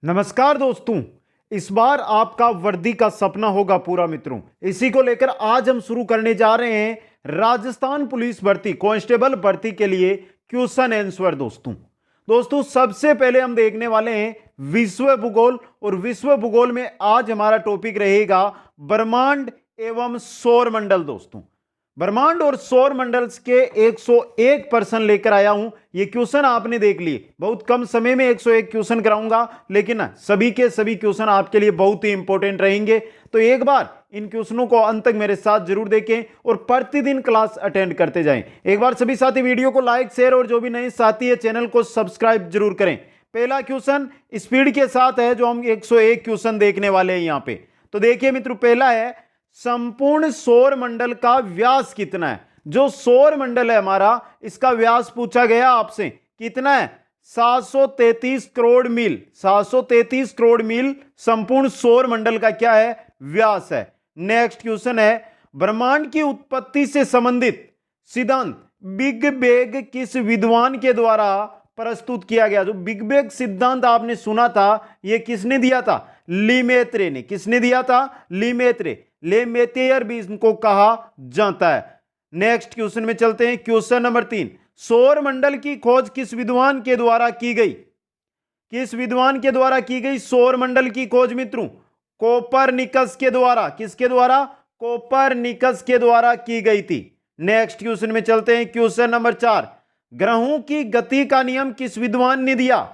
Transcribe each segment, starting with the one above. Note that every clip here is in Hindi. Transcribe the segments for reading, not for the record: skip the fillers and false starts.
नमस्कार दोस्तों। इस बार आपका वर्दी का सपना होगा पूरा मित्रों। इसी को लेकर आज हम शुरू करने जा रहे हैं राजस्थान पुलिस भर्ती कांस्टेबल भर्ती के लिए क्वेश्चन आंसर। दोस्तों सबसे पहले हम देखने वाले हैं विश्व भूगोल, और विश्व भूगोल में आज हमारा टॉपिक रहेगा ब्रह्मांड एवं सौर मंडल। दोस्तों ब्रह्मांड और सौर मंडल के 101 प्रश्न लेकर आया हूं। ये क्वेश्चन आपने देख लिए, बहुत कम समय में 101 क्वेश्चन कराऊंगा, लेकिन सभी के सभी क्वेश्चन आपके लिए बहुत ही इंपॉर्टेंट रहेंगे। तो एक बार इन क्वेश्चनों को अंत तक मेरे साथ जरूर देखें और प्रतिदिन क्लास अटेंड करते जाएं। एक बार सभी साथी वीडियो को लाइक शेयर और जो भी नए साथी है चैनल को सब्सक्राइब जरूर करें। पहला क्वेश्चन स्पीड के साथ है जो हम 101 क्वेश्चन देखने वाले हैं यहां पे। तो देखिए मित्रों, पहला है संपूर्ण सौर मंडल का व्यास कितना है। जो सौर मंडल है हमारा, इसका व्यास पूछा गया आपसे, कितना है? 733 करोड़ मील। 733 करोड़ मील संपूर्ण सौर मंडल का क्या है? व्यास है। नेक्स्ट क्वेश्चन है ब्रह्मांड की उत्पत्ति से संबंधित सिद्धांत बिग बैंग किस विद्वान के द्वारा प्रस्तुत किया गया? जो बिग बैंग सिद्धांत आपने सुना था, यह किसने दिया था? लीमेत्रे ने। किसने दिया था? लीमेत्रे। लेमेतेयर भी इनको कहा जाता है। नेक्स्ट क्वेश्चन में चलते हैं। क्वेश्चन नंबर 3, सौर मंडल की खोज किस विद्वान के द्वारा की गई? किस विद्वान के द्वारा की गई सौर मंडल की खोज मित्रों? कोपरनिकस के द्वारा। किसके द्वारा? कोपरनिकस के द्वारा की गई थी। नेक्स्ट क्वेश्चन में चलते हैं। क्वेश्चन नंबर 4, ग्रहों की गति का नियम किस विद्वान ने दिया?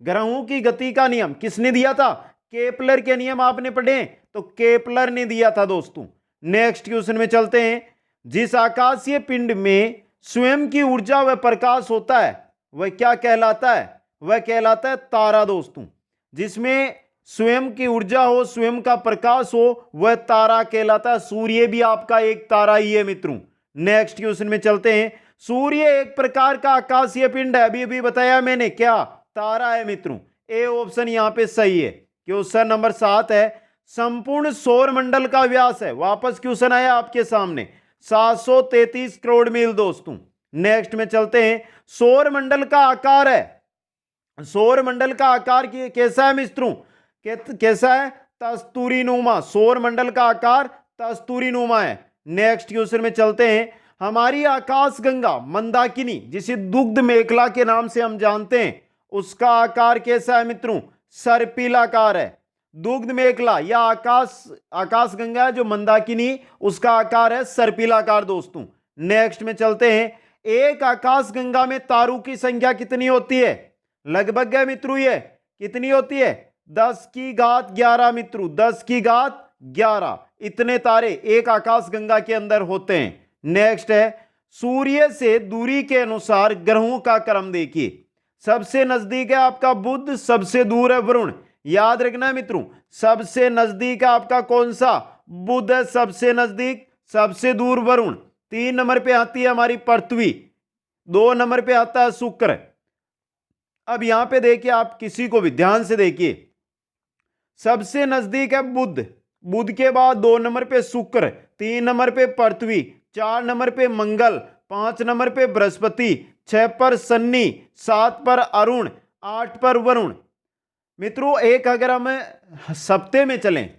ग्रहों की गति का नियम किसने दिया था? केपलर के नियम आपने पढ़े, तो केपलर ने दिया था दोस्तों। नेक्स्ट क्वेश्चन में चलते हैं। जिस आकाशीय पिंड में स्वयं की ऊर्जा व प्रकाश होता है वह क्या कहलाता है? वह कहलाता है तारा दोस्तों। जिसमें स्वयं की ऊर्जा हो, स्वयं का प्रकाश हो, वह तारा कहलाता है। सूर्य भी आपका एक तारा ही है मित्रों। नेक्स्ट क्वेश्चन में चलते हैं। सूर्य एक प्रकार का आकाशीय पिंड है, अभी अभी बताया मैंने, क्या? तारा है मित्रों। ए ऑप्शन यहां पे सही है। क्वेश्चन नंबर 7 है संपूर्ण सौर मंडल का व्यास है, वापस क्वेश्चन आया आपके सामने, 733 करोड़ मील दोस्तों। नेक्स्ट में चलते हैं। सौर मंडल का आकार है, सौर मंडल का आकार कैसा है मित्रों? कैसा है? तस्तूरी नुमा। सौर मंडल का आकार तस्तूरी नुमा है। नेक्स्ट क्वेश्चन में चलते हैं। हमारी आकाश गंगा मंदाकिनी, जिसे दुग्ध मेखला के नाम से हम जानते हैं, उसका आकार कैसा है मित्रों? सर्पिलाकार है। दुग्ध मेखला या आकाश गंगा जो मंदाकिनी, उसका आकार है सर्पिलाकार दोस्तों। नेक्स्ट में चलते हैं। एक आकाश गंगा में तारों की संख्या कितनी होती है? लगभग है मित्रों, ये कितनी होती है? 10 की घात 11 मित्रों, 10 की घात 11 इतने तारे एक आकाश गंगा के अंदर होते हैं। नेक्स्ट है सूर्य से दूरी के अनुसार ग्रहों का क्रम देखिए। सबसे नजदीक है आपका बुध, सबसे दूर है वरुण। याद रखना मित्रों, सबसे नजदीक है आपका कौन सा? बुध है सबसे नजदीक, सबसे दूर वरुण। 3 नंबर पे आती है हमारी पृथ्वी, 2 नंबर पे आता है शुक्र। अब यहां पे देखिए, आप किसी को भी ध्यान से देखिए, सबसे नजदीक है बुध, बुध के बाद 2 नंबर पे शुक्र, 3 नंबर पे पृथ्वी, 4 नंबर पे मंगल, 5 नंबर पे बृहस्पति, 6 पर शनि, 7 पर अरुण, 8 पर वरुण। मित्रों एक अगर हम सप्ते में चलें,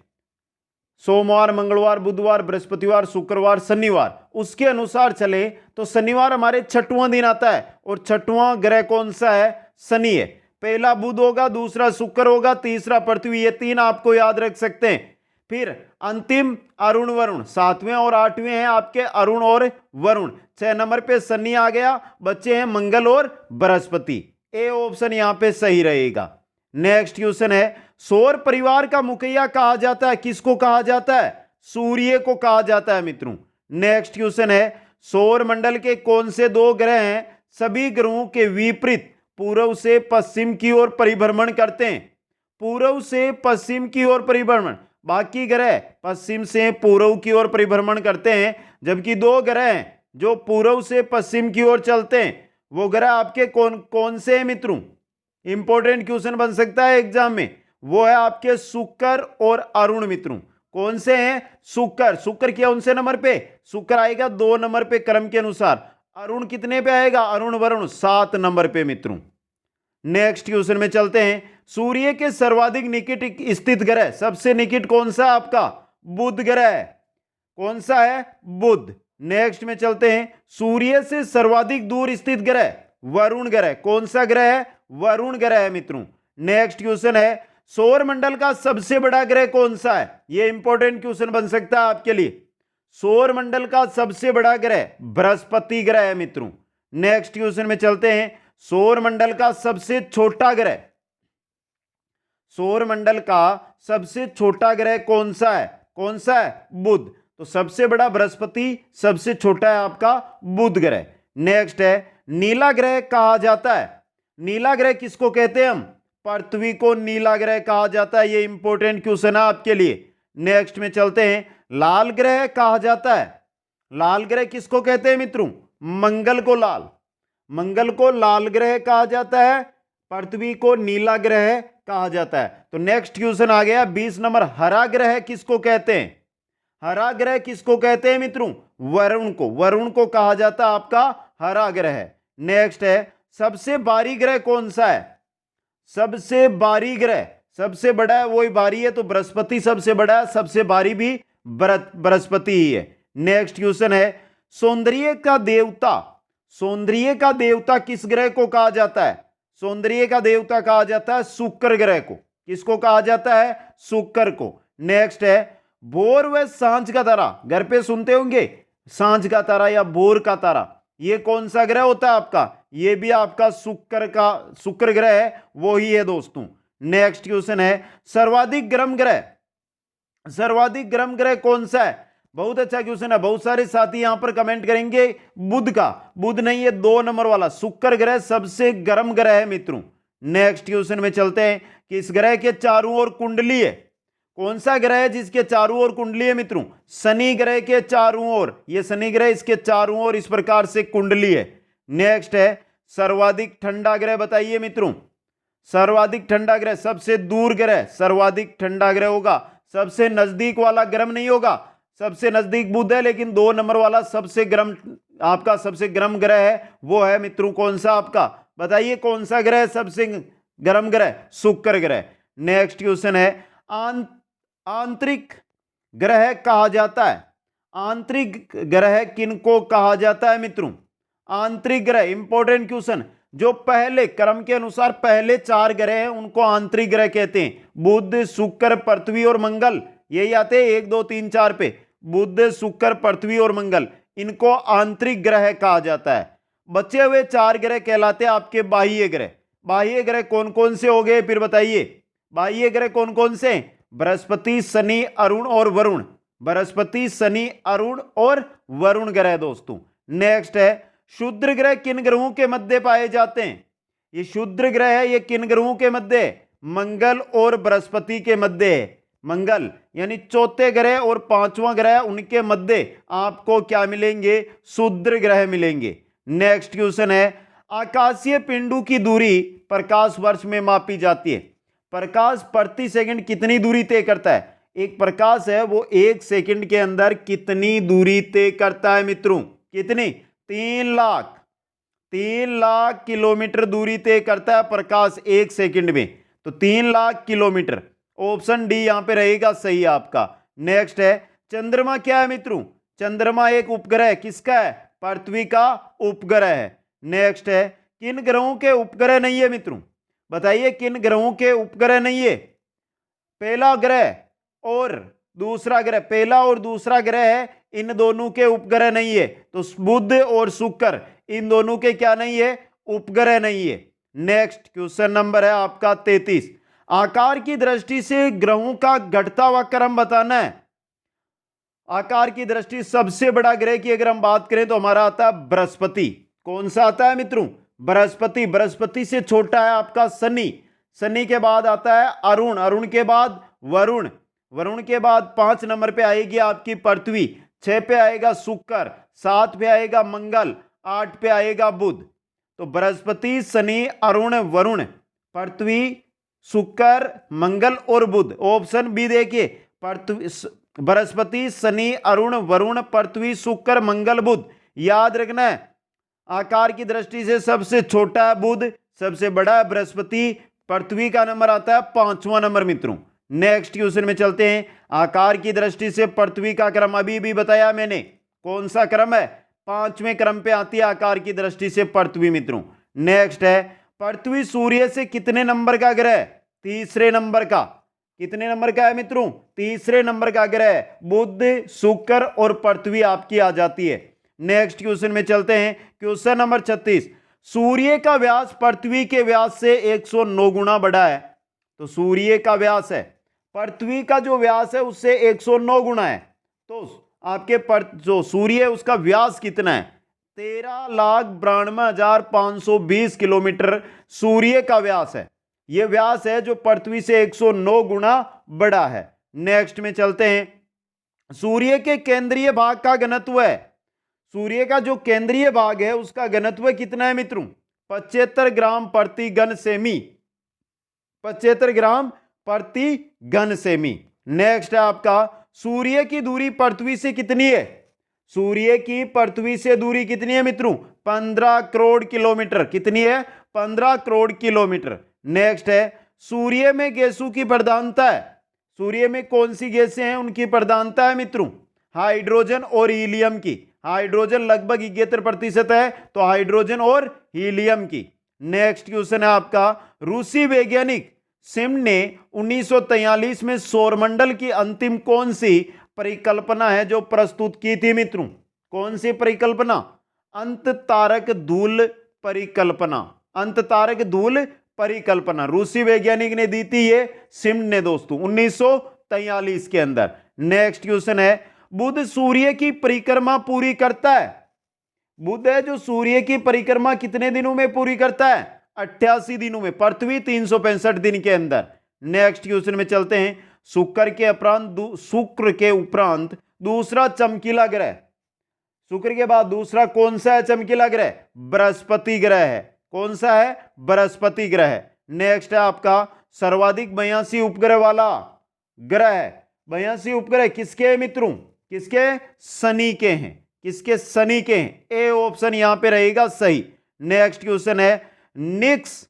सोमवार, मंगलवार, बुधवार, बृहस्पतिवार, शुक्रवार, शनिवार, उसके अनुसार चले तो शनिवार हमारे 6वां दिन आता है, और 6वां ग्रह कौन सा है? शनि है। पहला बुध होगा, दूसरा शुक्र होगा, तीसरा पृथ्वी। ये 3 आपको याद रख सकते हैं। फिर अंतिम अरुण वरुण, 7वें और 8वें हैं आपके अरुण और वरुण। 6 नंबर पे शनि आ गया, बच्चे हैं मंगल और बृहस्पति। ए ऑप्शन यहां पे सही रहेगा। नेक्स्ट क्वेश्चन है सौर परिवार का मुखिया कहा जाता है, किसको कहा जाता है? सूर्य को कहा जाता है मित्रों। नेक्स्ट क्वेश्चन है सौर मंडल के कौन से 2 ग्रह हैं सभी ग्रहों के विपरीत पूर्व से पश्चिम की ओर परिभ्रमण करते हैं? पूर्व से पश्चिम की ओर परिभ्रमण, बाकी ग्रह पश्चिम से पूर्व की ओर परिभ्रमण करते हैं, जबकि 2 ग्रह हैं जो पूर्व से पश्चिम की ओर चलते हैं। वो ग्रह आपके कौन कौन से हैं मित्रों? इंपॉर्टेंट क्वेश्चन बन सकता है एग्जाम में। वो है आपके शुक्र और अरुण मित्रों। कौन से हैं? शुक्र। शुक्र क्या उनसे नंबर पे? शुक्र आएगा 2 नंबर पे क्रम के अनुसार। अरुण कितने पे आएगा? अरुण वरुण 7 नंबर पे मित्रों। नेक्स्ट क्वेश्चन में चलते हैं। सूर्य के सर्वाधिक निकट स्थित ग्रह, सबसे निकट कौन सा है आपका? बुध ग्रह। कौन सा है? बुध। नेक्स्ट में चलते हैं। सूर्य से सर्वाधिक दूर स्थित ग्रह, वरुण ग्रह। कौन सा ग्रह है? वरुण ग्रह है मित्रों। नेक्स्ट क्वेश्चन है, सौर मंडल का सबसे बड़ा ग्रह कौन सा है? यह इंपॉर्टेंट क्वेश्चन बन सकता है आपके लिए। सौर मंडल का सबसे बड़ा ग्रह बृहस्पति ग्रह है मित्रों। नेक्स्ट क्वेश्चन में चलते हैं। सौर मंडल का सबसे छोटा ग्रह, सौर मंडल का सबसे छोटा ग्रह कौन सा है? कौन सा है? बुध। तो सबसे बड़ा बृहस्पति, सबसे छोटा है आपका बुध ग्रह। नेक्स्ट है, नीला ग्रह कहा जाता है, नीला ग्रह किसको कहते हैं हम? पृथ्वी को नीला ग्रह कहा जाता है। ये इंपॉर्टेंट क्वेश्चन है आपके लिए। नेक्स्ट में चलते हैं। लाल ग्रह कहा जाता है, लाल ग्रह किसको कहते हैं मित्रों? मंगल को लाल, मंगल को लाल ग्रह कहा जाता है, पृथ्वी को नीला ग्रह कहा जाता है। तो नेक्स्ट क्वेश्चन आ गया 20 नंबर। हरा ग्रह किसको कहते हैं? हरा ग्रह किसको कहते हैं मित्रों? वरुण को, वरुण को कहा जाता है आपका हरा ग्रह। नेक्स्ट है, सबसे भारी ग्रह कौन सा है? सबसे भारी ग्रह, सबसे बड़ा है वही भारी है, तो बृहस्पति सबसे बड़ा है, सबसे भारी भी बृहस्पति ही है। नेक्स्ट क्वेश्चन है, सौंदर्य का देवता, सौंदर्य का देवता किस ग्रह को कहा जाता है? सौंदर्य का देवता कहा जाता है शुक्र ग्रह को। किसको कहा जाता है? शुक्र को। नेक्स्ट है, भोर व सांझ का तारा, घर पे सुनते होंगे सांझ का तारा या भोर का तारा, ये कौन सा ग्रह होता है आपका? ये भी आपका शुक्र ग्रह है, वो ही है दोस्तों। नेक्स्ट क्वेश्चन है, सर्वाधिक गर्म ग्रह, सर्वाधिक गर्म ग्रह कौन सा है? बहुत अच्छा क्वेश्चन है, बहुत सारे साथी यहां पर कमेंट करेंगे बुध का। बुध नहीं है, 2 नंबर वाला शुक्र ग्रह सबसे गर्म ग्रह है मित्रों। नेक्स्ट क्वेश्चन में चलते हैं कि इस ग्रह के चारों ओर कुंडली है, कौन सा ग्रह है जिसके चारों ओर कुंडली है मित्रों? शनि ग्रह के चारों ओर, ये शनि ग्रह, इसके चारों ओर इस प्रकार से कुंडली है। नेक्स्ट है, सर्वाधिक ठंडा ग्रह बताइए मित्रों। सर्वाधिक ठंडा ग्रह, सबसे दूर ग्रह सर्वाधिक ठंडा ग्रह होगा, सबसे नजदीक वाला गर्म नहीं होगा। सबसे नजदीक बुध है, लेकिन 2 नंबर वाला सबसे गर्म, आपका सबसे गर्म ग्रह है वो है मित्रों कौन सा आपका? बताइए कौन सा ग्रह सबसे गर्म ग्रह? शुक्र ग्रह। नेक्स्ट क्वेश्चन है, आंतरिक ग्रह कहा जाता है, आंतरिक ग्रह किनको कहा जाता है मित्रों? आंतरिक ग्रह, इंपॉर्टेंट क्वेश्चन। जो पहले क्रम के अनुसार पहले 4 ग्रह हैं उनको आंतरिक ग्रह कहते हैं। बुध, शुक्र, पृथ्वी और मंगल, यही आते हैं 1 2 3 4 पे। बुध, शुक्र, पृथ्वी और मंगल, इनको आंतरिक ग्रह कहा जाता है। बचे हुए 4 ग्रह कहलाते हैं आपके बाह्य ग्रह। बाह्य ग्रह कौन कौन से हो गए फिर बताइए? बाह्य ग्रह कौन कौन से? बृहस्पति, शनि, अरुण और वरुण। बृहस्पति, शनि, अरुण और वरुण ग्रह दोस्तों। नेक्स्ट है, क्षुद्र ग्रह किन ग्रहों के मध्य पाए जाते हैं? ये क्षुद्र ग्रह है, ये किन ग्रहों के मध्य? मंगल और बृहस्पति के मध्य है। मंगल यानी चौथे ग्रह और 5वां ग्रह, उनके मध्य आपको क्या मिलेंगे? क्षुद्र ग्रह मिलेंगे। नेक्स्ट क्वेश्चन है, आकाशीय पिंडों की दूरी प्रकाश वर्ष में मापी जाती है। प्रकाश प्रति सेकंड कितनी दूरी तय करता है? एक प्रकाश है वो 1 सेकंड के अंदर कितनी दूरी तय करता है मित्रों? कितनी? 3 लाख किलोमीटर दूरी तय करता है प्रकाश 1 सेकंड में। तो 3 लाख किलोमीटर, ऑप्शन डी यहां पे रहेगा सही आपका। नेक्स्ट है, चंद्रमा क्या है मित्रों? चंद्रमा एक उपग्रह किसका है? पृथ्वी का उपग्रह है। नेक्स्ट है, किन ग्रहों के उपग्रह नहीं है मित्रों? बताइए किन ग्रहों के उपग्रह नहीं है? पहला ग्रह और दूसरा ग्रह, पहला और दूसरा ग्रह है, इन दोनों के उपग्रह नहीं है। तो बुध और शुक्र, इन दोनों के क्या नहीं है? उपग्रह नहीं है। नेक्स्ट क्वेश्चन नंबर है आपका 33। आकार की दृष्टि से ग्रहों का घटता हुआ क्रम बताना है। आकार की दृष्टि सबसे बड़ा ग्रह की अगर हम बात करें तो हमारा आता है बृहस्पति। कौन सा आता है मित्रों? बृहस्पति। बृहस्पति से छोटा है आपका शनि। शनि के बाद आता है अरुण, अरुण के बाद वरुण, वरुण के बाद 5 नंबर पे आएगी आपकी पृथ्वी, 6 पे आएगा शुक्र, 7 पे आएगा मंगल, 8 पे आएगा बुध। तो बृहस्पति, शनि, अरुण, वरुण, पृथ्वी, शुक्र, मंगल और बुध। ऑप्शन बी देखिए, बृहस्पति, शनि, अरुण, वरुण, पृथ्वी, शुक्र, मंगल, बुध। याद रखना है, आकार की दृष्टि से सबसे छोटा है बुध, सबसे बड़ा है बृहस्पति, पृथ्वी का नंबर आता है 5वां नंबर मित्रों। नेक्स्ट क्वेश्चन में चलते हैं। आकार की दृष्टि से पृथ्वी का क्रम अभी भी बताया मैंने, कौन सा क्रम है? 5वें क्रम पे आती है आकार की दृष्टि से पृथ्वी मित्रों। नेक्स्ट है, पृथ्वी सूर्य से कितने नंबर का ग्रह है? तीसरे नंबर का। कितने नंबर का है मित्रों? तीसरे नंबर का ग्रह है। बुध, शुक्र और पृथ्वी आपकी आ जाती है। नेक्स्ट क्वेश्चन में चलते हैं। क्वेश्चन नंबर 36, सूर्य का व्यास पृथ्वी के व्यास से 109 गुना बड़ा है। तो सूर्य का व्यास है, पृथ्वी का जो व्यास है उससे 109 गुना है। तो आपके जो सूर्य है उसका व्यास कितना है? 13,92,520 किलोमीटर सूर्य का व्यास है। यह व्यास है जो पृथ्वी से 109 गुना बड़ा है। नेक्स्ट में चलते हैं। सूर्य के केंद्रीय भाग का घनत्व है, सूर्य का जो केंद्रीय भाग है उसका घनत्व कितना है मित्रों? 75 ग्राम प्रति घन सेमी। 75 ग्राम प्रति घन सेमी। नेक्स्ट है आपका, सूर्य की दूरी पृथ्वी से कितनी है? सूर्य की पृथ्वी से दूरी कितनी है मित्रों? 15 करोड़ किलोमीटर। कितनी है? 15 करोड़ किलोमीटर। नेक्स्ट है, सूर्य में गैसों की प्रधानता है, सूर्य में कौन सी गैसें हैं उनकी प्रधानता है मित्रों? हाइड्रोजन और हीलियम की। हाइड्रोजन लगभग 71% है, तो हाइड्रोजन और हीलियम की। नेक्स्ट क्वेश्चन है आपका, रूसी वैज्ञानिक सिम ने 1943 में सौरमंडल की अंतिम कौन सी परिकल्पना है जो प्रस्तुत की थी मित्रों? कौन सी परिकल्पना? अंत तारक धूल परिकल्पना। अंत तारक धूल परिकल्पना रूसी वैज्ञानिक ने दी थी, ये सिम ने दोस्तों 1943 के अंदर। नेक्स्ट क्वेश्चन है, बुध सूर्य की परिक्रमा पूरी करता है। बुध है जो सूर्य की परिक्रमा कितने दिनों में पूरी करता है? 88 दिनों में, पृथ्वी 365 दिन के अंदर। नेक्स्ट क्वेश्चन में चलते हैं। शुक्र के उपरांत दूसरा चमकीला ग्रह, शुक्र के बाद दूसरा कौन सा है चमकीला ग्रह? बृहस्पति ग्रह है। कौन सा है? बृहस्पति ग्रह है। नेक्स्ट है आपका, सर्वाधिक 82 उपग्रह वाला ग्रह है। 82 उपग्रह किसके हैं मित्रों? किसके? शनि के हैं। किसके? शनि के हैं। ए ऑप्शन यहां पे रहेगा सही। नेक्स्ट क्वेश्चन है, निक्स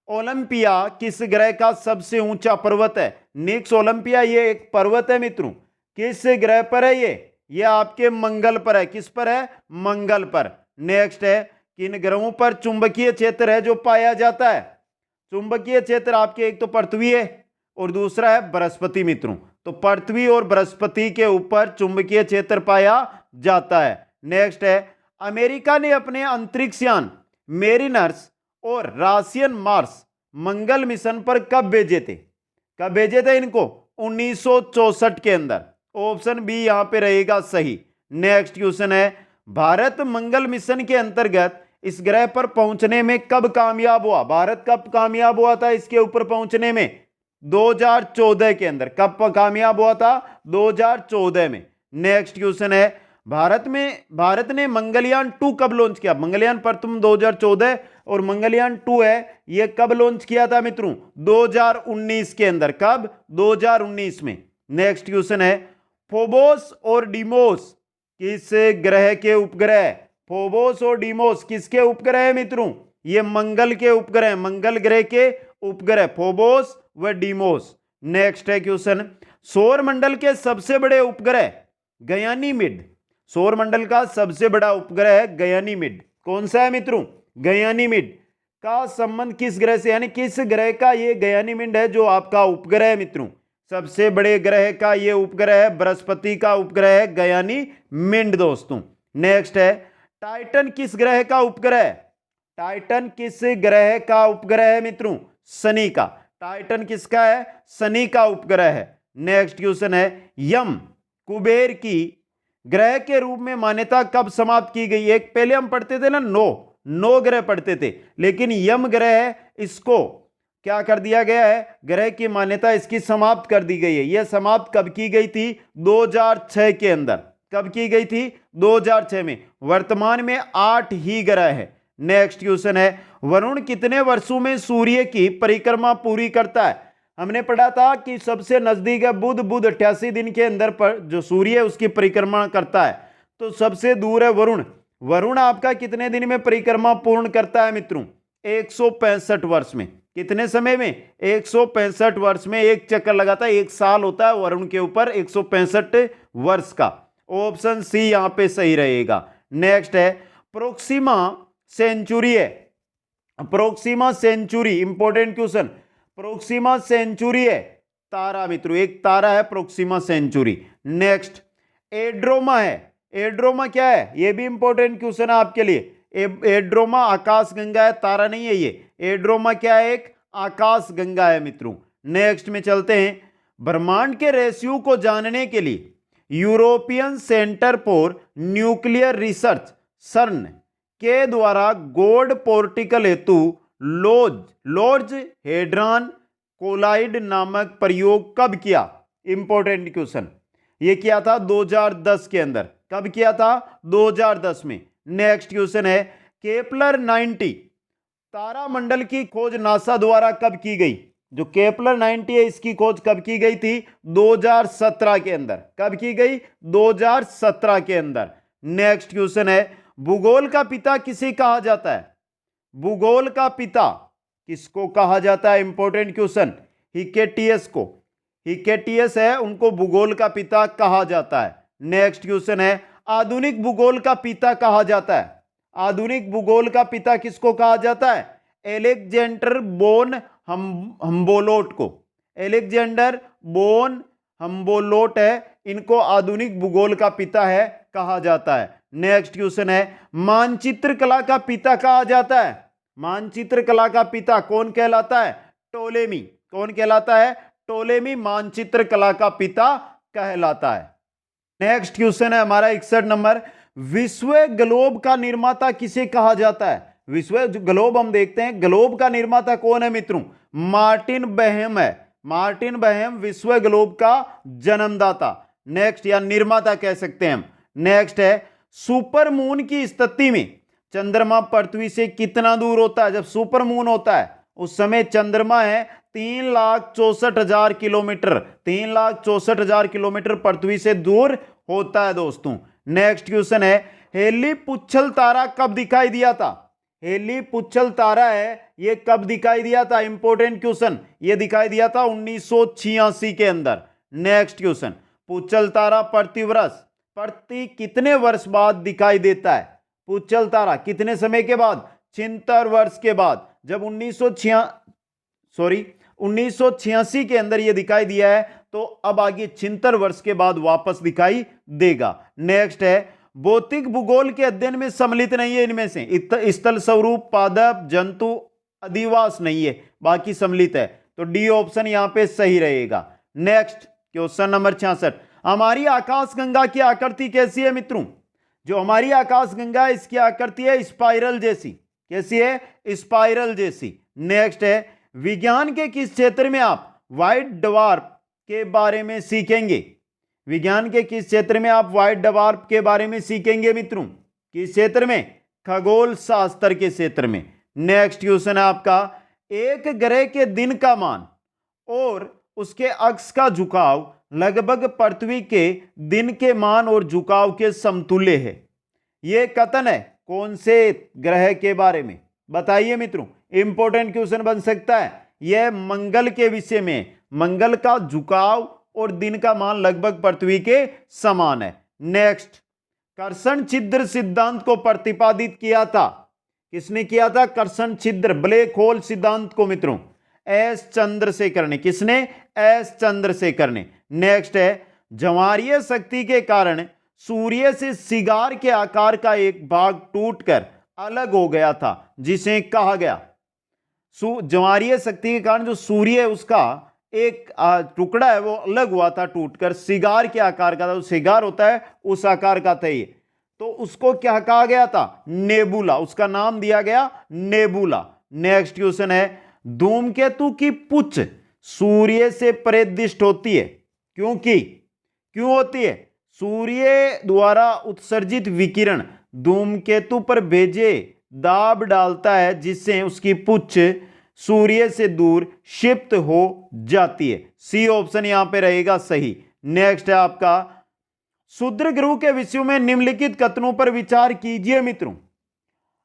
ओलंपिया किस ग्रह का सबसे ऊंचा पर्वत है? निक्स ओलंपिया ये एक पर्वत है मित्रों। किस ग्रह पर है ये आपके मंगल पर है। किस पर है? मंगल पर। नेक्स्ट है, किन ग्रहों पर चुंबकीय क्षेत्र है जो पाया जाता है? चुंबकीय क्षेत्र आपके एक तो पृथ्वी है और दूसरा है बृहस्पति मित्रों। तो पृथ्वी और बृहस्पति के ऊपर चुंबकीय क्षेत्र पाया जाता है। नेक्स्ट है, अमेरिका ने अपने अंतरिक्ष यान मेरिनर्स और राशियन मार्स मंगल मिशन पर कब भेजे थे? कब भेजे थे इनको? 1964 के अंदर। ऑप्शन बी यहां पे रहेगा सही। नेक्स्ट क्वेश्चन है, भारत मंगल मिशन के अंतर्गत इस ग्रह पर पहुंचने में कब कामयाब हुआ? भारत कब कामयाब हुआ था इसके ऊपर पहुंचने में? 2014 के अंदर। कब कामयाब हुआ था? 2014 में। नेक्स्ट क्वेश्चन है, भारत ने मंगलयान 2 कब लॉन्च किया? मंगलयान प्रथम 2014 और मंगलयान 2 है ये कब लॉन्च किया था मित्रों? 2019 के अंदर। कब? 2019 में। नेक्स्ट क्वेश्चन है, फोबोस और डीमोस किस ग्रह के उपग्रह? फोबोस और डीमोस किसके उपग्रह है मित्रों? ये मंगल के उपग्रह, मंगल ग्रह के उपग्रह फोबोस व डीमोस। नेक्स्ट है क्वेश्चन, सौर मंडल के सबसे बड़े उपग्रह गयानीमिड। सौर मंडल का सबसे बड़ा उपग्रह है गयानीमिड। कौन सा है मित्रों? गयानीमिड का संबंध किस ग्रह से, यानी किस ग्रह का ये गयानीमिड है जो आपका उपग्रह है मित्रों? सबसे बड़े ग्रह का ये उपग्रह है, बृहस्पति का उपग्रह है गयानीमिड दोस्तों। नेक्स्ट है, टाइटन किस ग्रह का उपग्रह है? टाइटन किस ग्रह का उपग्रह है मित्रों? शनि का। टाइटन किसका है? शनि का उपग्रह है। नेक्स्ट क्वेश्चन है, यम कुबेर की ग्रह के रूप में मान्यता कब समाप्त की गई? एक पहले हम पढ़ते थे ना, नौ ग्रह पढ़ते थे, लेकिन यम ग्रह है इसको क्या कर दिया गया है? ग्रह की मान्यता इसकी समाप्त कर दी गई है। यह समाप्त कब की गई थी? 2006 के अंदर। कब की गई थी? 2006 में। वर्तमान में 8 ही ग्रह है। नेक्स्ट क्वेश्चन है, वरुण कितने वर्षों में सूर्य की परिक्रमा पूरी करता है? हमने पढ़ा था कि सबसे नजदीक है बुध। बुध 88 दिन के अंदर पर जो सूर्य है उसकी परिक्रमा करता है। तो सबसे दूर है वरुण। वरुण आपका कितने दिन में परिक्रमा पूर्ण करता है मित्रों? 165 वर्ष में। कितने समय में? 165 वर्ष में एक चक्कर लगाता है, 1 साल होता है वरुण के ऊपर 165 वर्ष का। ऑप्शन सी यहां पे सही रहेगा। नेक्स्ट है प्रोक्सिमा सेंचुरी है। Proxima Centauri important question. Proxima Centauri है तारा मित्रों, एक तारा है प्रोक्सिमा सेंचुरी। नेक्स्ट एड्रोमा है। एड्रोमा क्या है? ये भी इंपॉर्टेंट क्वेश्चन है आपके लिए। एड्रोमा आकाश गंगा है, तारा नहीं है ये। एड्रोमा क्या है? एक आकाश गंगा है मित्रों। नेक्स्ट में चलते हैं। ब्रह्मांड के रेशियो को जानने के लिए European centre for nuclear research सर्न के द्वारा गोड पार्टिकल हेतु लॉर्ज हेड्रॉन कोलाइड नामक प्रयोग कब किया? Important question. ये किया था 2010 के अंदर। कब किया था? 2010 में। नेक्स्ट क्वेश्चन है केपलर 90 तारामंडल की खोज नासा द्वारा कब की गई? जो केपलर 90 है इसकी खोज कब की गई थी? 2017 के अंदर। कब की गई? 2017 के अंदर। नेक्स्ट क्वेश्चन है भूगोल का पिता किसे कहा जाता है? भूगोल का पिता किसको कहा जाता है? Important question. हिकेटियस को। हिकेटियस है उनको भूगोल का पिता कहा जाता है। नेक्स्ट क्वेश्चन है आधुनिक भूगोल का पिता कहा जाता है। आधुनिक भूगोल का पिता किसको कहा जाता है? एलेक्जेंडर बोन हम्बोल्ट को। एलेक्जेंडर बोन हम्बोल्ट है, इनको आधुनिक भूगोल का पिता है कहा जाता है। नेक्स्ट क्वेश्चन है मानचित्र कला का पिता कहा जाता है। मानचित्र कला का पिता कौन कहलाता है? टोलेमी। कौन कहलाता है? टोलेमी मानचित्र कला का पिता कहलाता है। नेक्स्ट क्वेश्चन है हमारा 61 नंबर। विश्व ग्लोब का निर्माता किसे कहा जाता है? विश्व ग्लोब हम देखते हैं, ग्लोब का निर्माता कौन है मित्रों? मार्टिन बहेम है। मार्टिन बहेम विश्व ग्लोब का जन्मदाता, नेक्स्ट या निर्माता कह सकते हैं हम। नेक्स्ट है सुपर मून की स्थिति में चंद्रमा पृथ्वी से कितना दूर होता है? जब सुपर मून होता है उस समय चंद्रमा है 3,64,000 किलोमीटर। 3,64,000 किलोमीटर पृथ्वी से दूर होता है दोस्तों। नेक्स्ट क्वेश्चन है हेली पुच्छल तारा कब दिखाई दिया था? हेली पुच्छल तारा है ये कब दिखाई दिया था? Important question. ये दिखाई दिया था 1986 के अंदर। नेक्स्ट क्वेश्चन पुच्छल तारा प्रति कितने वर्ष बाद दिखाई देता है? पुच्छल तारा कितने समय के बाद? 76 वर्ष के बाद। जब 1986 के अंदर ये दिखाई दिया है तो अब आगे 76 वर्ष के बाद वापस दिखाई देगा। नेक्स्ट है भौतिक भूगोल के अध्ययन में सम्मिलित नहीं है इनमें से स्थल स्वरूप पादप जंतु अधिवास नहीं है, बाकी सम्मिलित है, तो डी ऑप्शन यहां पे सही रहेगा। Next question number 66। हमारी आकाशगंगा की आकृति कैसी है मित्रों? जो हमारी आकाशगंगा है इसकी आकृति है स्पाइरल जैसी। कैसी है? स्पाइरल जैसी। नेक्स्ट है विज्ञान के किस क्षेत्र में आप व्हाइट ड्वार्फ के बारे में सीखेंगे? विज्ञान के किस क्षेत्र में आप व्हाइट ड्वार्फ के बारे में सीखेंगे मित्रों? किस क्षेत्र में? खगोल शास्त्र के क्षेत्र में। नेक्स्ट क्वेश्चन है आपका एक ग्रह के दिन का मान और उसके अक्ष का झुकाव लगभग पृथ्वी के दिन के मान और झुकाव के समतुल्य है। यह कथन है कौन से ग्रह के बारे में? बताइए मित्रों, इंपॉर्टेंट क्वेश्चन बन सकता है। यह मंगल के विषय में। मंगल का झुकाव और दिन का मान लगभग पृथ्वी के समान है। नेक्स्ट कर्षण छिद्र सिद्धांत को प्रतिपादित किया था। किसने किया था? कर्षण छिद्र ब्लैक होल सिद्धांत को मित्रों एस चंद्रशेखर ने। किसने? एस चंद्रशेखर ने। नेक्स्ट है ज्वारीय शक्ति के कारण सूर्य से सिगार के आकार का एक भाग टूटकर अलग हो गया था, जिसे कहा गया। ज्वारीय शक्ति के कारण जो सूर्य है उसका एक टुकड़ा है वो अलग हुआ था टूटकर, सिगार के आकार का था। सिगार होता है उस आकार का था ये, तो उसको क्या कहा गया था? नेबुला। उसका नाम दिया गया नेबुला। नेक्स्ट क्वेश्चन है धूमकेतु की पुच्छ सूर्य से परिदृष्ट होती है क्योंकि क्यों होती है? सूर्य द्वारा उत्सर्जित विकिरण धूमकेतु पर भेजे दाब डालता है जिससे उसकी पुच्छ सूर्य से दूर शिफ्ट हो जाती है। सी ऑप्शन यहां पे रहेगा सही। नेक्स्ट है आपका क्षुद्र ग्रह के विषयों में निम्नलिखित कथनों पर विचार कीजिए मित्रों।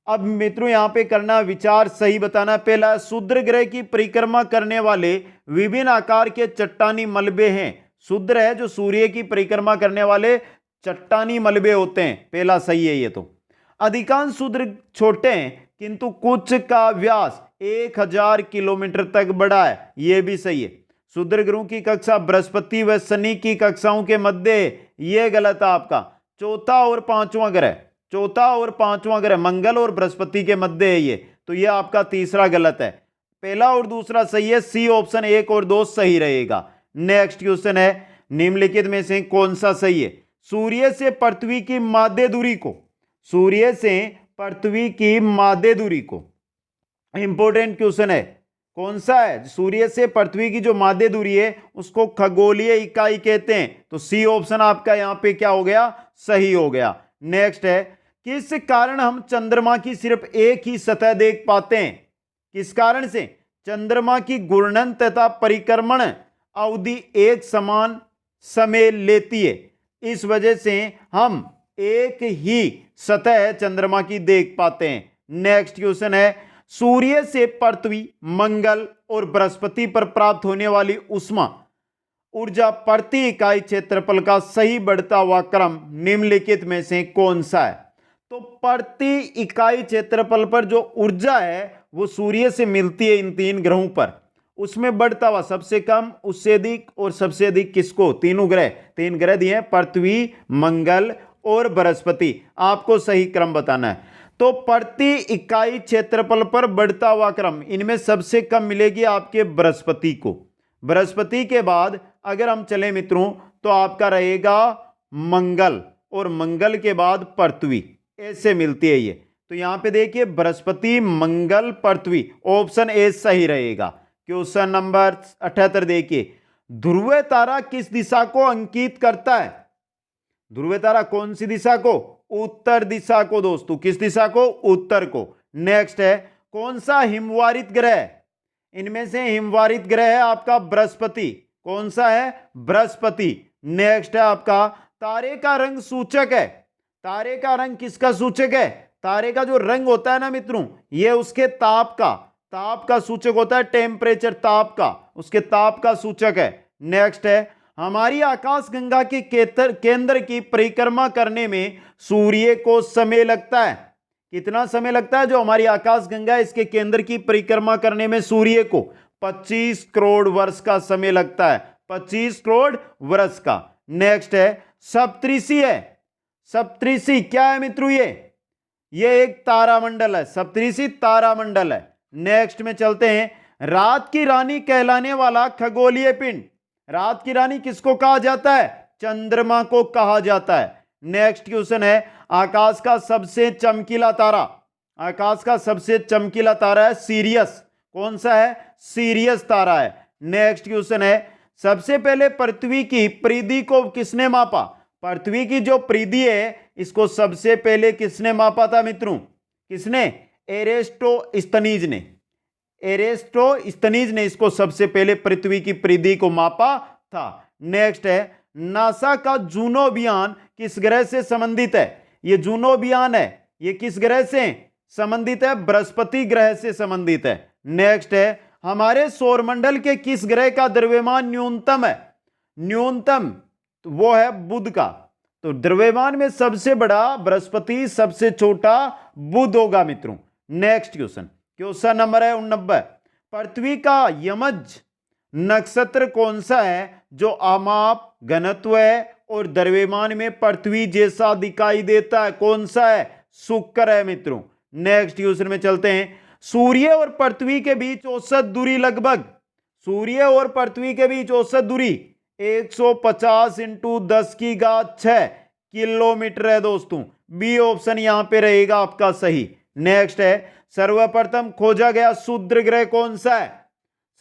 अब मित्रों यहां पे करना विचार सही बताना। पहला, शूद्र ग्रह की परिक्रमा करने वाले विभिन्न आकार के चट्टानी मलबे हैं। शूद्र है जो सूर्य की परिक्रमा करने वाले चट्टानी मलबे होते हैं, पहला सही है ये तो। अधिकांश शूद्र छोटे हैं किंतु कुछ का व्यास 1000 किलोमीटर तक बड़ा है, यह भी सही है। शूद्र ग्रहों की कक्षा बृहस्पति व शनि की कक्षाओं के मध्य है, यह गलत है आपका। चौथा और पांचवां ग्रह मंगल और बृहस्पति के मध्य है ये, तो यह आपका तीसरा गलत है। पहला और दूसरा सही है, सी ऑप्शन 1 और 2 सही रहेगा। नेक्स्ट क्वेश्चन है, निम्नलिखित में से कौन सा सही है? सूर्य से पृथ्वी की माध्य दूरी को, इंपोर्टेंट क्वेश्चन है, कौन सा है? सूर्य से पृथ्वी की जो माध्य दूरी है उसको खगोलीय इकाई कहते हैं, तो सी ऑप्शन आपका यहां पे क्या हो गया? सही हो गया। नेक्स्ट है, किस कारण हम चंद्रमा की सिर्फ एक ही सतह देख पाते हैं? किस कारण से? चंद्रमा की घूर्णन तथा परिक्रमण अवधि एक समान समय लेती है, इस वजह से हम एक ही सतह चंद्रमा की देख पाते हैं। नेक्स्ट क्वेश्चन है, सूर्य से पृथ्वी, मंगल और बृहस्पति पर प्राप्त होने वाली ऊष्मा ऊर्जा प्रति इकाई क्षेत्रफल का सही बढ़ता हुआ क्रम निम्नलिखित में से कौन सा है? तो प्रति इकाई क्षेत्रफल पर जो ऊर्जा है वो सूर्य से मिलती है इन 3 ग्रहों पर, उसमें बढ़ता हुआ सबसे कम, उससे अधिक और सबसे अधिक किसको? 3 ग्रह दिए हैं, पृथ्वी, मंगल और बृहस्पति। आपको सही क्रम बताना है। तो प्रति इकाई क्षेत्रफल पर बढ़ता हुआ क्रम, इनमें सबसे कम मिलेगी आपके बृहस्पति को। बृहस्पति के बाद अगर हम चले मित्रों तो आपका रहेगा मंगल, और मंगल के बाद पृथ्वी, ऐसे मिलती है ये। तो यहां पे देखिए बृहस्पति, मंगल, पृथ्वी, ऑप्शन ए सही रहेगा। क्वेश्चन नंबर 78 देखिए, ध्रुव तारा किस दिशा को अंकित करता है? ध्रुव तारा कौन सी दिशा को? उत्तर दिशा को दोस्तों। किस दिशा को? उत्तर को। नेक्स्ट है, कौन सा हिमवारित ग्रह? इनमें से हिमवारित ग्रह है आपका बृहस्पति। कौन सा है? बृहस्पति। नेक्स्ट है आपका, तारे का रंग सूचक है। तारे का रंग किसका सूचक है? तारे का जो रंग होता है ना मित्रों, यह उसके ताप का सूचक होता है, टेम्परेचर, ताप का, उसके ताप का सूचक है। नेक्स्ट है, हमारी आकाशगंगा के केंद्र की परिक्रमा करने में सूर्य को समय लगता है। कितना समय लगता है? जो हमारी आकाशगंगा है इसके केंद्र की परिक्रमा करने में सूर्य को 25 करोड़ वर्ष का समय लगता है, 25 करोड़ वर्ष का। नेक्स्ट है, सप्तऋषि है। सप्तऋषि क्या है मित्रों? ये एक तारामंडल है, सप्तऋषि तारामंडल है। नेक्स्ट में चलते हैं, रात की रानी कहलाने वाला खगोलीय पिंड, रात की रानी किसको कहा जाता है? चंद्रमा को कहा जाता है। नेक्स्ट क्वेश्चन है, आकाश का सबसे चमकीला तारा है सीरियस। कौन सा है? सीरियस तारा है। नेक्स्ट क्वेश्चन है, सबसे पहले पृथ्वी की परिधि को किसने मापा? पृथ्वी की जो परिधि है इसको सबसे पहले किसने मापा था मित्रों? किसने? एरेस्टोस्थनीज ने इसको सबसे पहले पृथ्वी की परिधि को मापा था। नेक्स्ट है, नासा का जूनो अभियान किस ग्रह से संबंधित है? ये जूनो अभियान है, ये किस ग्रह से संबंधित है? बृहस्पति ग्रह से संबंधित है। नेक्स्ट है, हमारे सौरमंडल के किस ग्रह का द्रव्यमान न्यूनतम है? न्यूनतम तो वो है बुध का। तो द्रव्यमान में सबसे बड़ा बृहस्पति, सबसे छोटा बुध होगा मित्रों। नेक्स्ट क्वेश्चन नंबर है 49, पृथ्वी का यमज नक्षत्र कौन सा है जो आमाप, घनत्व और द्रव्यमान में पृथ्वी जैसा दिखाई देता है? कौन सा है? शुक्र है मित्रों। नेक्स्ट क्वेश्चन में चलते हैं, सूर्य और पृथ्वी के बीच औसत दूरी लगभग, सूर्य और पृथ्वी के बीच औसत दूरी 150 × 10⁶ किलोमीटर है दोस्तों। बी ऑप्शन यहां पे रहेगा आपका सही। नेक्स्ट है, सर्वप्रथम खोजा गया क्षुद्र ग्रह कौन सा है?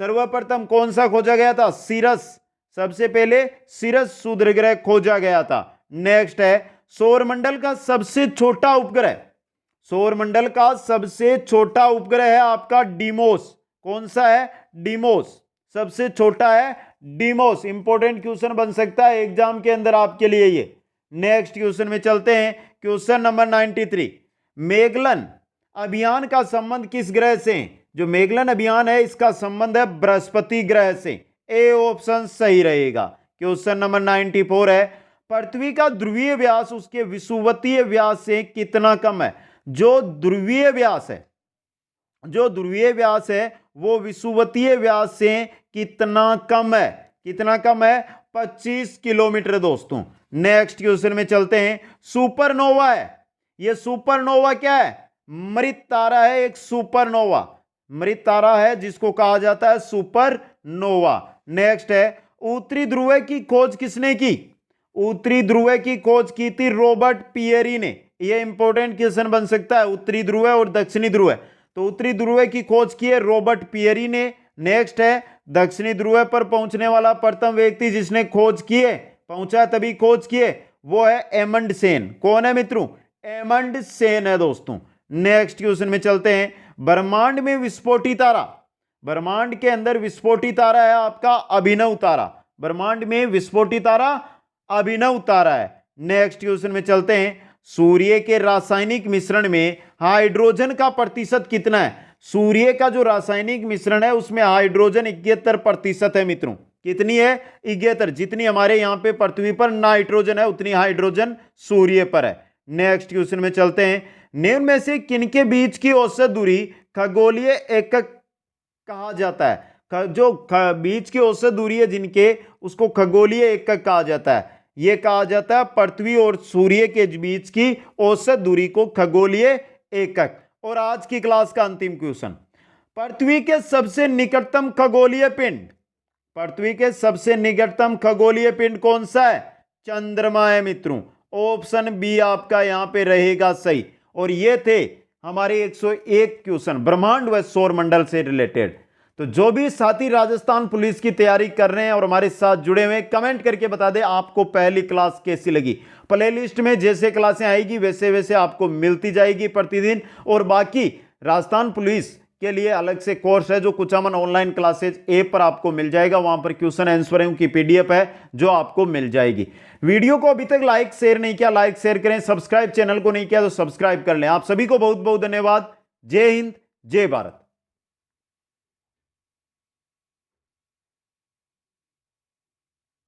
सर्वप्रथम कौन सा खोजा गया था? सिरस। सबसे पहले सिरस क्षुद्र ग्रह खोजा गया था। नेक्स्ट है, सौरमंडल का सबसे छोटा उपग्रह, सौरमंडल का सबसे छोटा उपग्रह है आपका डीमोस। कौन सा है? डीमोस, सबसे छोटा है डीमोस। इंपॉर्टेंट क्वेश्चन बन सकता है एग्जाम के अंदर आपके लिए ये। नेक्स्ट क्वेश्चन में चलते हैं, क्वेश्चन नंबर 93, मेगलन अभियान का संबंध किस ग्रह से? जो मेगलन अभियान है इसका संबंध है बृहस्पति ग्रह से। ए ऑप्शन सही रहेगा। क्वेश्चन नंबर 94 है, पृथ्वी का ध्रुवीय व्यास उसके विषुवतीय व्यास से कितना कम है? जो ध्रुवीय व्यास है वो विषुवतीय व्यास से कितना कम है? कितना कम है? 25 किलोमीटर दोस्तों। नेक्स्ट क्वेश्चन में चलते हैं। सुपरनोवा है, ये सुपरनोवा क्या है? मृत तारा है, एक सुपरनोवा मृत तारा है जिसको कहा जाता है सुपरनोवा। नेक्स्ट है, उत्तरी ध्रुव की खोज किसने की? उत्तरी ध्रुव की खोज की थी रॉबर्ट पियरी ने। यह इंपॉर्टेंट क्वेश्चन बन सकता है। उत्तरी ध्रुव और दक्षिणी ध्रुव, तो उत्तरी ध्रुव की खोज की है रॉबर्ट पियरी ने। नेक्स्ट है, दक्षिणी ध्रुव पर पहुंचने वाला प्रथम व्यक्ति जिसने खोज की है, पहुंचा तभी खोज की है, वो है एमंड सेन। कौन है मित्रों? एमंड सेन है दोस्तों। नेक्स्ट क्वेश्चन में चलते हैं। ब्रह्मांड में विस्फोटी तारा, ब्रह्मांड के अंदर विस्फोटी तारा है आपका अभिनव तारा। ब्रह्मांड में विस्फोटी तारा अभिनव तारा है। नेक्स्ट क्वेश्चन में चलते हैं। सूर्य के रासायनिक मिश्रण में हाइड्रोजन का प्रतिशत कितना है? सूर्य का जो रासायनिक मिश्रण है उसमें हाइड्रोजन 71% है मित्रों। कितनी है? 71। जितनी हमारे यहां पे पृथ्वी पर नाइट्रोजन है उतनी हाइड्रोजन सूर्य पर है। नेक्स्ट क्वेश्चन में चलते हैं। निम्न में से किनके बीच की औसत दूरी खगोलीय एकक कहा जाता है? जो बीच की औसत दूरी है जिनके, उसको खगोलीय एकक कहा जाता है। यह कहा जाता है पृथ्वी और सूर्य के बीच की औसत दूरी को खगोलीय एकक। और आज की क्लास का अंतिम क्वेश्चन, पृथ्वी के सबसे निकटतम खगोलीय पिंड, पृथ्वी के सबसे निकटतम खगोलीय पिंड कौन सा है? चंद्रमा है मित्रों। ऑप्शन बी आपका यहां पे रहेगा सही। और ये थे हमारे 101 क्वेश्चन ब्रह्मांड व सौरमंडल से रिलेटेड। तो जो भी साथी राजस्थान पुलिस की तैयारी कर रहे हैं और हमारे साथ जुड़े हुए, कमेंट करके बता दें आपको पहली क्लास कैसी लगी। प्लेलिस्ट में जैसे क्लासें आएगी वैसे वैसे आपको मिलती जाएगी प्रतिदिन। और बाकी राजस्थान पुलिस के लिए अलग से कोर्स है जो कुचामन ऑनलाइन क्लासेज ऐप पर आपको मिल जाएगा। वहां पर क्वेश्चन आंसर की पीडीएफ है जो आपको मिल जाएगी। वीडियो को अभी तक लाइक शेयर नहीं किया, लाइक शेयर करें। सब्सक्राइब चैनल को नहीं किया तो सब्सक्राइब कर लें। आप सभी को बहुत बहुत धन्यवाद। जय हिंद, जय भारत।